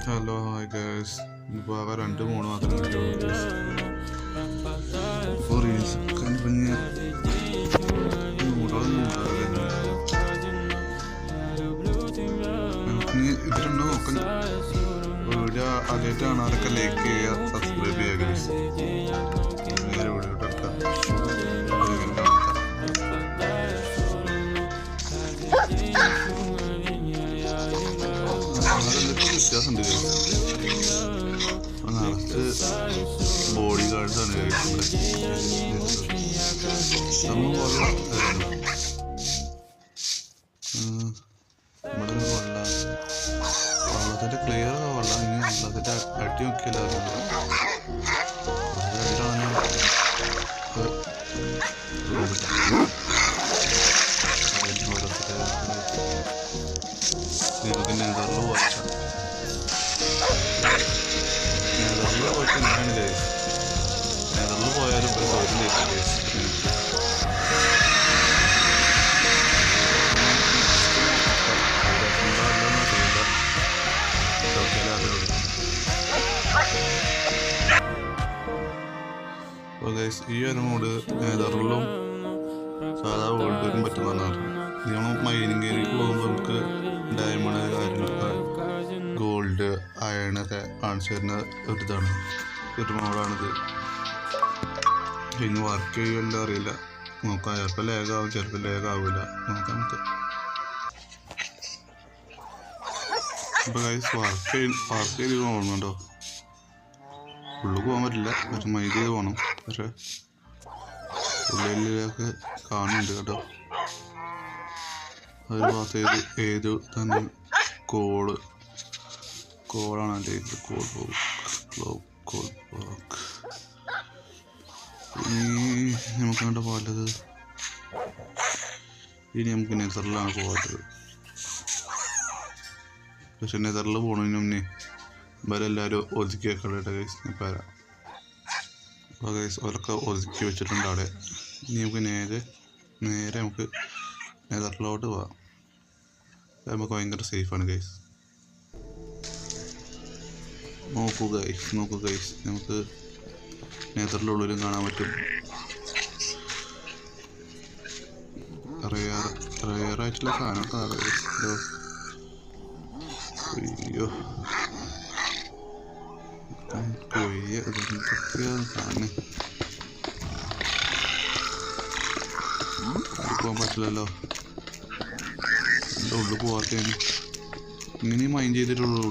Hello hi guys. ഇപ്പോൾ ആകെ 2-3 മാത്രമേ കിട്ടിയുള്ളൂ. ഇപ്പോൾ റീൽസ് പിന്നെ നമുക്കിനി ഇതിലുണ്ടോ നോക്കാൻ. വീഡിയോ ആദ്യമായിട്ടാണ് ആരൊക്കെ ലൈക്ക് ചെയ്യുക, സബ്സ്ക്രൈബ് ചെയ്യുക ഗൈസ്. നേരെ വീഡിയോ എടുക്കാം. വ്യത്യാസമുണ്ട് നാളത്തെ ബോഡി ഗാർഡ്സാണ് നമ്മുടെ വെള്ളത്തിൻ്റെ ക്ലിയർ വെള്ളം ഇനി വെള്ളത്തിൻ്റെ അടി നോക്കിയല്ലോ നിങ്ങൾക്ക് നെതറിൽ വായിച്ച നെതറിൽ പോയാലും ഇപ്പോൾ ഈ ഒരു മൂഡ് നെതറിലും സാധാ വേൾഡിലും പറ്റുന്നതാണ്. നമ്മൾ മൈനിങ് ഏരിയക്ക് പോകുമ്പോൾ നമുക്ക് ഡയമണ്ട് കാര്യങ്ങളൊക്കെ ഗോൾഡ് അയണൊക്കെ കാണിച്ചു തരുന്ന ഒരിതാണ്, ഒരു മോഡാണിത്. ഇനി വർക്ക് ചെയ്യുമല്ലോ അറിയില്ല, നോക്കാം. ചിലപ്പോൾ ലേഗാവും, ചിലപ്പോൾ ലേഗാവില്ല, നോക്കാം നമുക്ക്. ഇപ്പോൾ ഗൈസ് വർക്ക് ചെയ്ത് പോകുന്നുണ്ടോ? ഉള്ളിൽ പോകാൻ പറ്റില്ല, പക്ഷെ മൈൻഡ് ചെയ്ത് പോകണം. പക്ഷെ ഉള്ളിലൊക്കെ കാണുന്നുണ്ട് കേട്ടോ. ഒരു ഭാഗത്ത് ഏത് തന്നെ കോളാണ് എൻ്റെ ഇത്. കോൾ വർക്ക് ഇനി നമുക്ക് കണ്ട പോകേണ്ടത്. ഇനി നമുക്ക് നെതറിലാണ് പോകാത്തത്. പക്ഷെ നെതറിൽ പോകണതിന് മുന്നേ ഇവരെല്ലാവരും ഒതുക്കി വെക്കട്ടെ ഗൈസ്. ഞാൻ വരാം. അപ്പോൾ ഗൈസ് അവരൊക്കെ ഒതുക്കി വെച്ചിട്ടുണ്ട് അവിടെ. ഇനി നമുക്ക് നേരെ നമുക്ക് നെതറിലോട്ട് പോവാം. നമുക്ക് ഭയങ്കര സേഫാണ് ഗൈസ്. നോക്കൂ ഗൈസ് നമുക്ക് നെതറിലുള്ളിലും കാണാൻ പറ്റും. റെയറായിട്ടുള്ള സാധനമൊക്കെ അയ്യോ സാധനം പോകാൻ പറ്റില്ലല്ലോ. എൻ്റെ ഉള്ളിൽ പോകാത്തതിന് ഇങ്ങനെ മൈൻഡ് ചെയ്തിട്ടുള്ളൂ.